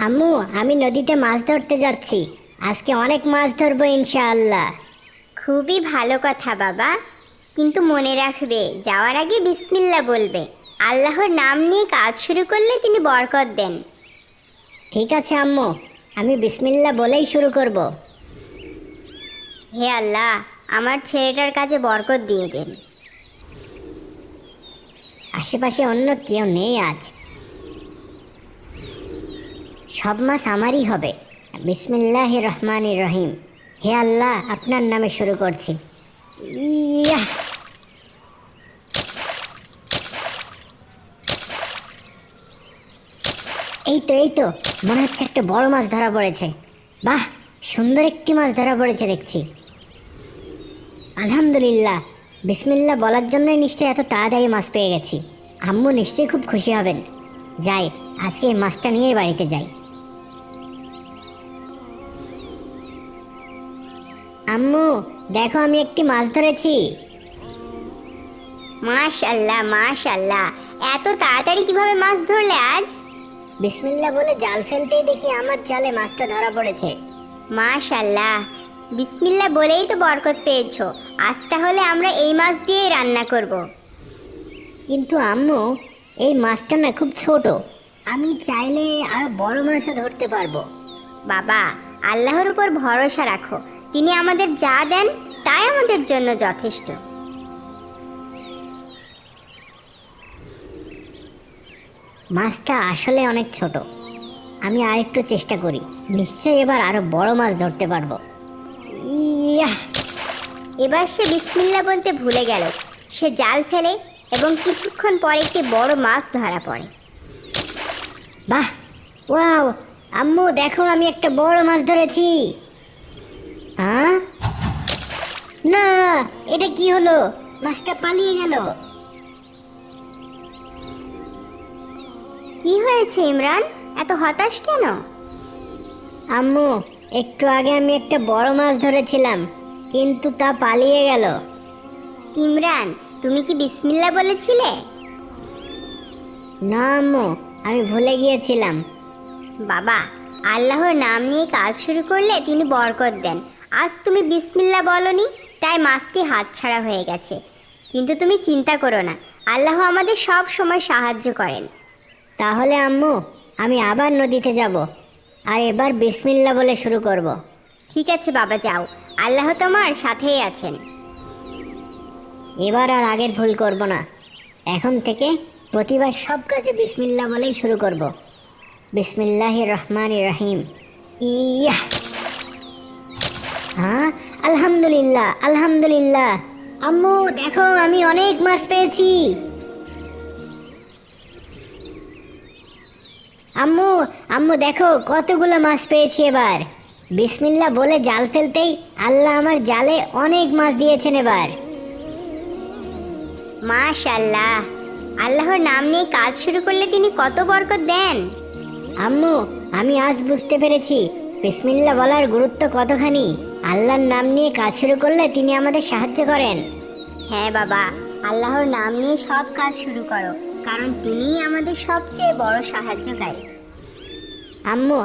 আম্মু, আমি নদীতে মাছ ধরতে যাচ্ছি। আজকে অনেক মাছ ধরবো ইনশাআল্লাহ। খুবই ভালো কথা বাবা, কিন্তু মনে রাখবে যাওয়ার আগে বিসমিল্লাহ বলবে। আল্লাহর নাম নিয়ে কাজ শুরু করলে তিনি বরকত দেন। ঠিক আছে আম্মু, আমি বিসমিল্লাহ বলেই শুরু করব। হে আল্লাহ, আমার ছেলেটার কাছে বরকত দিয়ে দেন। আশেপাশে অন্য কেউ নেই আজ, সব মাছ আমারই হবে। বিসমিল্লাহির রহমানির রহিম। হে আল্লাহ, আপনার নামে শুরু করছি। ইয়াহ! এই তো মনে হচ্ছে একটা বড় মাছ ধরা পড়েছে। বাহ, সুন্দর একটি মাছ ধরা পড়েছে দেখছি। আলহামদুলিল্লাহ, বিসমিল্লাহ বলার জন্যই নিশ্চয়ই এত তাড়াতাড়ি মাছ পেয়ে গেছি। আম্মু নিশ্চয়ই খুব খুশি হবেন। যাই, আজকে এই মাছটা নিয়ে বাড়িতে যাই। আম্মু, দেখো আমি একটি মাছ ধরেছি। মাশাল্লাহ মাশাল্লাহ, এত তাড়াতাড়ি কিভাবে মাছ ধরলে আজ? বিসমিল্লাহ বলে জাল ফেলতেই দেখি আমার জালে মাছটা ধরা পড়েছে। মাশাল্লাহ, বিসমিল্লাহ বলেই তো বরকত পেয়েছো। আজ তাহলে আমরা এই মাছ দিয়েই রান্না করব। কিন্তু আম্মু, এই মাছটা না খুব ছোট। আমি চাইলে আরো বড় মাছও ধরতে পারবো। বাবা, আল্লাহর উপর ভরসা রাখো। তিনি আমাদের যা দেন তাই আমাদের জন্য যথেষ্ট। মাছটা আসলে অনেক ছোট। আমি আরেকটু চেষ্টা করি, নিশ্চয়ই এবার আরো বড় মাছ ধরতে পারবো। ইয়াহ! এবার সে বিসমিল্লাহ বলতে ভুলে গেল। সে জাল ফেলে এবং কিছুক্ষণ পরে একটি বড় মাছ ধরা পড়ে। বাহ! ওয়াও! আম্মু দেখো, আমি একটা বড় মাছ ধরেছি। হ্যাঁ? না, এটা কি হলো? মাছটা পালিয়ে গেল। কি হয়েছে ইমরান, এত হতাশ কেন? আম্মু, একটু আগে আমি একটা বড় মাছ ধরেছিলাম, কিন্তু তা পালিয়ে গেল। ইমরান, তুমি কি বিসমিল্লাহ বলেছিলে? না আম্মু, আমি ভুলে গিয়েছিলাম। বাবা, আল্লাহর নাম নিয়ে কাজ শুরু করলে তিনি বরকত দেন। আজ তুমি বিসমিল্লাহ বলনি, তাই মাছটি হাতছাড়া হয়ে গেছে। কিন্তু তুমি চিন্তা করো না, আল্লাহ আমাদের সব সময় সাহায্য করেন। তাহলে আম্মু, আমি আবার নদীতে যাব, আর এবার বিসমিল্লাহ বলে শুরু করব। ঠিক আছে বাবা, যাও। আল্লাহ তোমার সাথেই আছেন। এবার আর আগের ভুল করব না। এখন থেকে প্রতিবার সব কাজে বিসমিল্লাহ বলেই শুরু করব। বিসমিল্লাহির রহমানির রহিম। ইয়াহ! হ্যাঁ, আলহামদুলিল্লাহ আলহামদুলিল্লাহ। আম্মু দেখো, আমি অনেক মাছ পেয়েছি। আম্মু, আম্মু দেখো কতগুলো মাছ পেয়েছি এবার। বিসমিল্লাহ বলে জাল ফেলতেই আল্লাহ আমার জালে অনেক মাছ দিয়েছেন এবার। মাশাআল্লাহ, আল্লাহর নাম নিয়ে কাজ শুরু করলে তিনি কত বরকত দেন। আম্মু, আমি আজ বুঝতে পেরেছি বিসমিল্লাহ বলার গুরুত্ব কতখানি। আল্লাহর নাম নিয়ে কাজ শুরু করলে তিনি আমাদের সাহায্য করেন। হ্যাঁ বাবা, আল্লাহর নাম নিয়ে সব কাজ শুরু করো, কারণ তিনিই আমাদের সবচেয়ে বড় সাহায্যকারী। আম্মু,